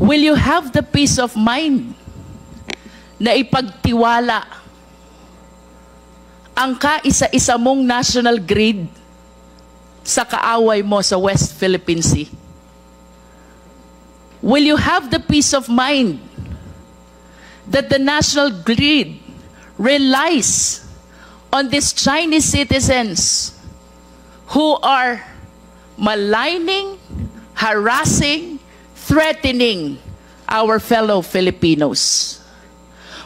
Will you have the peace of mind na ipagtiwala ang kaisa-isa mong national grid sa kaaway mo sa West Philippine Sea? Will you have the peace of mind that the national grid relies on these Chinese citizens who are maligning, harassing, threatening our fellow Filipinos?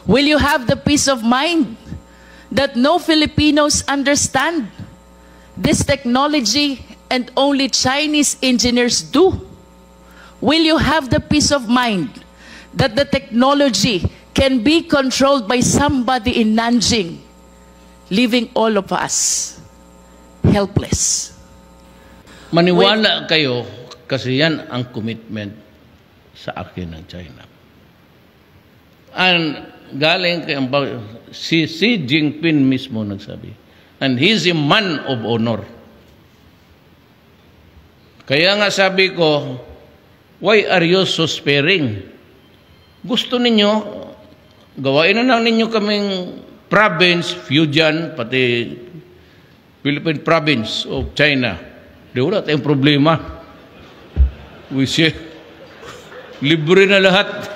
Will you have the peace of mind that no Filipinos understand this technology and only Chinese engineers do? Will you have the peace of mind that the technology can be controlled by somebody in Nanjing, leaving all of us helpless? Maniwala kayo kasi yan ang commitment sa akin ng China. And galing kay si Xi Jinping mismo nagsabi. And he's a man of honor. Kaya nga sabi ko, why are you so sparing? Gusto ninyo, gawain na lang ninyo kaming province, Fujian, pati Philippine province of China. Di wala tayong problema. We say, libre na lahat.